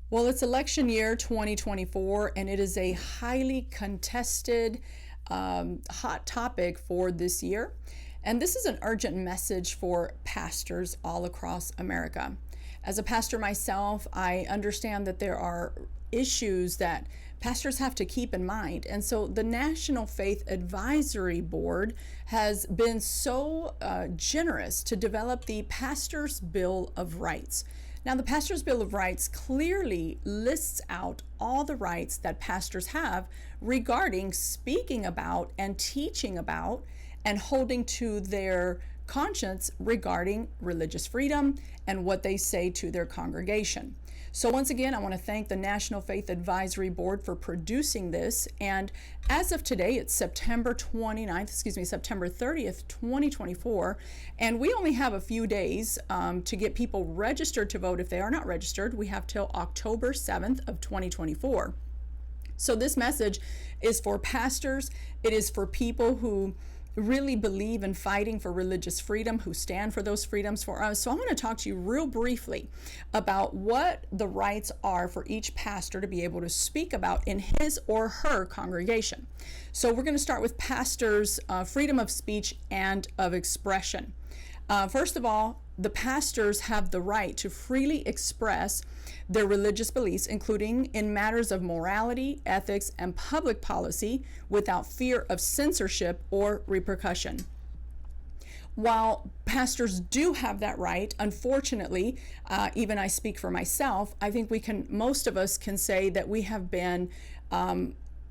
Well, it's election year 2024, and it is a highly contested, hot topic for this year. And this is an urgent message for pastors all across America. As a pastor myself, I understand that there are issues that pastors have to keep in mind. And so the National Faith Advisory Board has been so generous to develop the Pastor's Bill of Rights. Now, the Pastor's Bill of Rights clearly lists out all the rights that pastors have regarding speaking about and teaching about and holding to their conscience regarding religious freedom and what they say to their congregation. So once again, I want to thank the National Faith Advisory Board for producing this. And as of today, it's September 30th, 2024. And we only have a few days to get people registered to vote. If they are not registered, we have till October 7th of 2024. So this message is for pastors. It is for people who really believe in fighting for religious freedom, who stand for those freedoms for us. So I want to talk to you real briefly about what the rights are for each pastor to be able to speak about in his or her congregation. So we're going to start with pastors' freedom of speech and of expression. First of all, the pastors have the right to freely express their religious beliefs, including in matters of morality, ethics, and public policy, without fear of censorship or repercussion. While pastors do have that right, unfortunately, even I speak for myself, I think most of us can say that we have been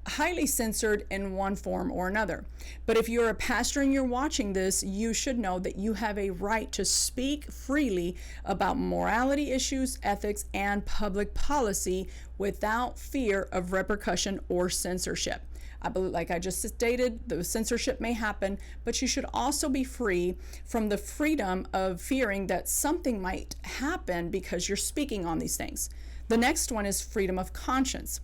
highly censored in one form or another. But if you're a pastor and you're watching this, you should know that you have a right to speak freely about morality issues, ethics, and public policy without fear of repercussion or censorship. I believe, like I just stated, the censorship may happen, but you should also be free from the freedom of fearing that something might happen because you're speaking on these things. The next one is freedom of conscience.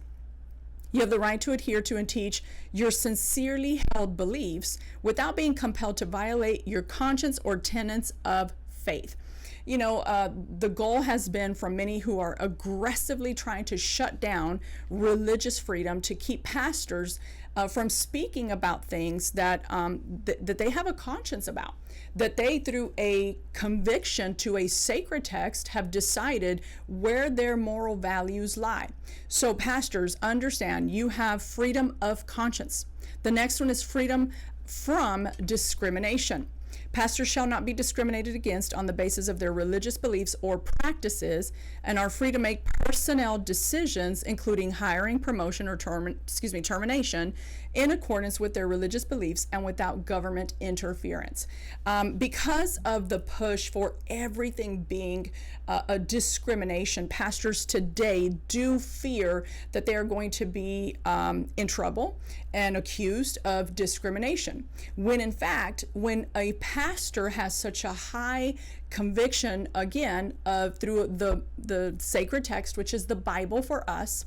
You have the right to adhere to and teach your sincerely held beliefs without being compelled to violate your conscience or tenets of faith. You know, the goal has been from many who are aggressively trying to shut down religious freedom to keep pastors from speaking about things that they have a conscience about, that they, through a conviction to a sacred text, have decided where their moral values lie. So pastors, understand you have freedom of conscience. The next one is freedom from discrimination. Pastors shall not be discriminated against on the basis of their religious beliefs or practices, and are free to make personnel decisions, including hiring, promotion, or termination, in accordance with their religious beliefs and without government interference. Because of the push for everything being a discrimination, pastors today do fear that they are going to be in trouble and accused of discrimination. When in fact, when a pastor has such a high conviction, again, through the sacred text, which is the Bible for us,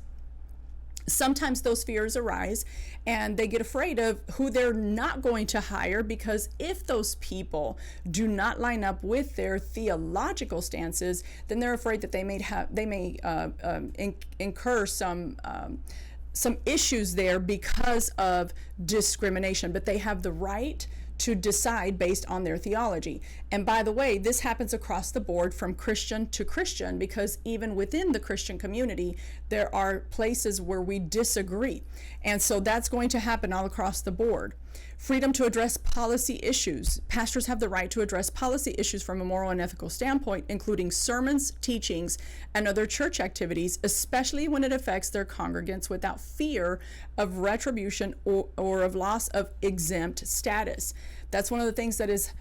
sometimes those fears arise and they get afraid of who they're not going to hire, because if those people do not line up with their theological stances, then they're afraid that they may incur some issues there because of discrimination. But they have the right to decide based on their theology. And by the way, this happens across the board from Christian to Christian, because even within the Christian community, there are places where we disagree. And so that's going to happen all across the board. Freedom to address policy issues. Pastors have the right to address policy issues from a moral and ethical standpoint, including sermons, teachings, and other church activities, especially when it affects their congregants, without fear of retribution or of loss of exempt status. That's one of the things that is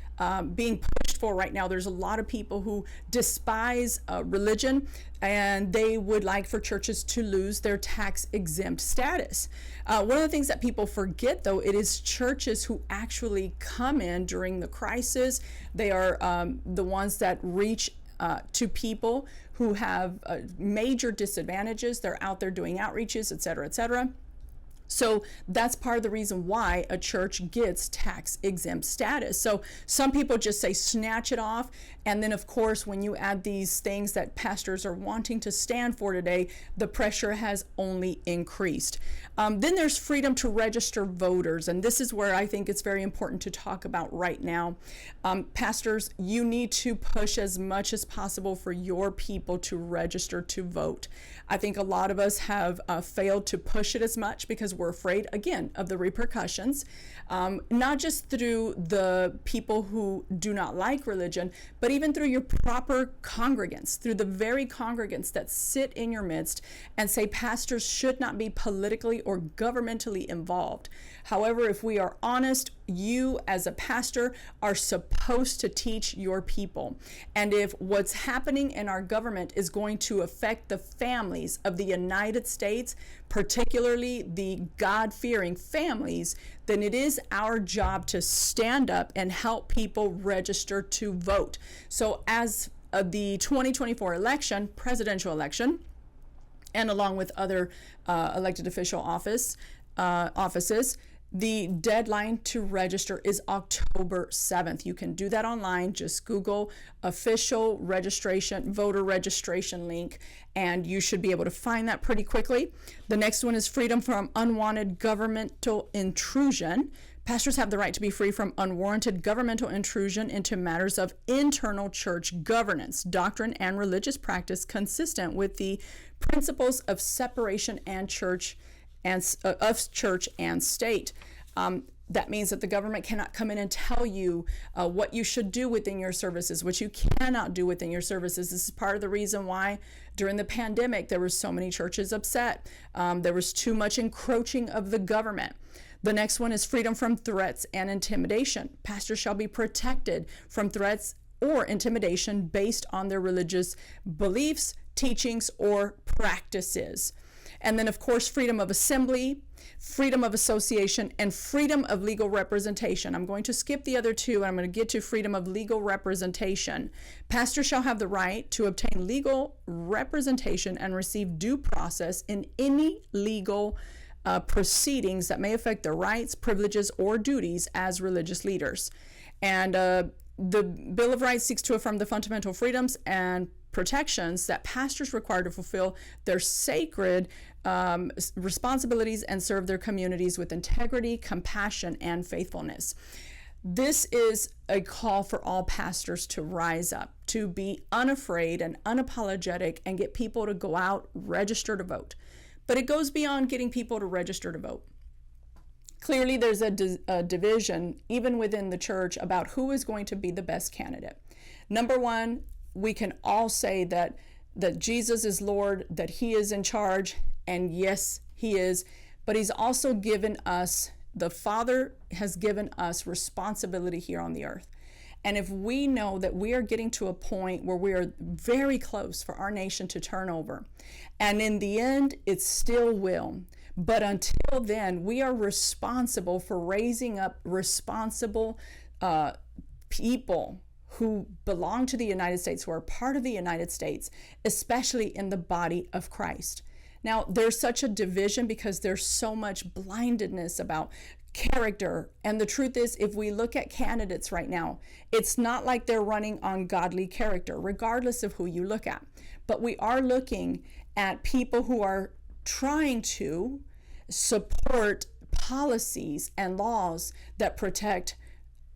being pushed for right now. There's a lot of people who despise religion, and they would like for churches to lose their tax exempt status. One of the things that people forget, though, it is churches who actually come in during the crisis. They are the ones that reach to people who have major disadvantages. They're out there doing outreaches, et cetera, et cetera. So that's part of the reason why a church gets tax exempt status. So some people just say snatch it off. And then, of course, when you add these things that pastors are wanting to stand for today, the pressure has only increased. Then there's freedom to register voters. And this is where I think it's very important to talk about right now. Pastors, you need to push as much as possible for your people to register to vote. I think a lot of us have failed to push it as much because we're afraid, again, of the repercussions, not just through the people who do not like religion, but even through your proper congregants, through the very congregants that sit in your midst and say pastors should not be politically or governmentally involved. However, if we are honest, you as a pastor are supposed to teach your people. And if what's happening in our government is going to affect the families of the United States, particularly the God-fearing families, then it is our job to stand up and help people register to vote. So as the 2024 election, presidential election, and along with other elected official offices, the deadline to register is October 7th. You can do that online. Just Google official registration, voter registration link, and you should be able to find that pretty quickly. The next one is freedom from unwanted governmental intrusion. Pastors have the right to be free from unwarranted governmental intrusion into matters of internal church governance, doctrine, and religious practice consistent with the principles of separation and church and of church and state. That means that the government cannot come in and tell you what you should do within your services, what you cannot do within your services. This is part of the reason why during the pandemic there were so many churches upset. There was too much encroaching of the government. The next one is freedom from threats and intimidation. Pastors shall be protected from threats or intimidation based on their religious beliefs, teachings, or practices. And then, of course, freedom of assembly, freedom of association, and freedom of legal representation. I'm going to skip the other two, and I'm going to get to freedom of legal representation. Pastors shall have the right to obtain legal representation and receive due process in any legal proceedings that may affect their rights, privileges, or duties as religious leaders. And the Bill of Rights seeks to affirm the fundamental freedoms and protections that pastors require to fulfill their sacred responsibilities and serve their communities with integrity, compassion, and faithfulness. This is a call for all pastors to rise up, to be unafraid and unapologetic and get people to go out, register to vote. But it goes beyond getting people to register to vote. Clearly, there's a division, even within the church, about who is going to be the best candidate. Number one, we can all say that Jesus is Lord, that he is in charge, and yes, he is, but he's also given us, the Father has given us responsibility here on the earth. And if we know that we are getting to a point where we are very close for our nation to turn over, and in the end, it still will, but until then, we are responsible for raising up responsible people who belong to the United States, who are part of the United States, especially in the body of Christ. Now, there's such a division because there's so much blindedness about character. And the truth is, if we look at candidates right now, it's not like they're running on godly character, regardless of who you look at. But we are looking at people who are trying to support policies and laws that protect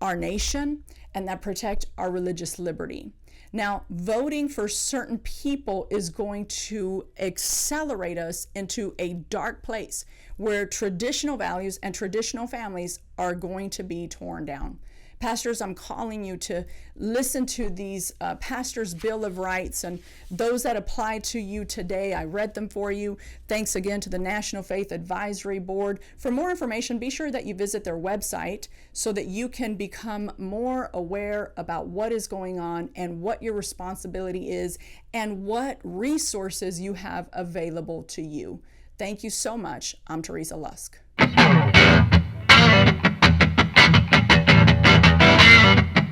our nation and that protect our religious liberty. Now, voting for certain people is going to accelerate us into a dark place where traditional values and traditional families are going to be torn down. Pastors, I'm calling you to listen to these Pastors' Bill of Rights and those that apply to you today. I read them for you. Thanks again to the National Faith Advisory Board. For more information, be sure that you visit their website so that you can become more aware about what is going on and what your responsibility is and what resources you have available to you. Thank you so much. I'm Teresa Lusk.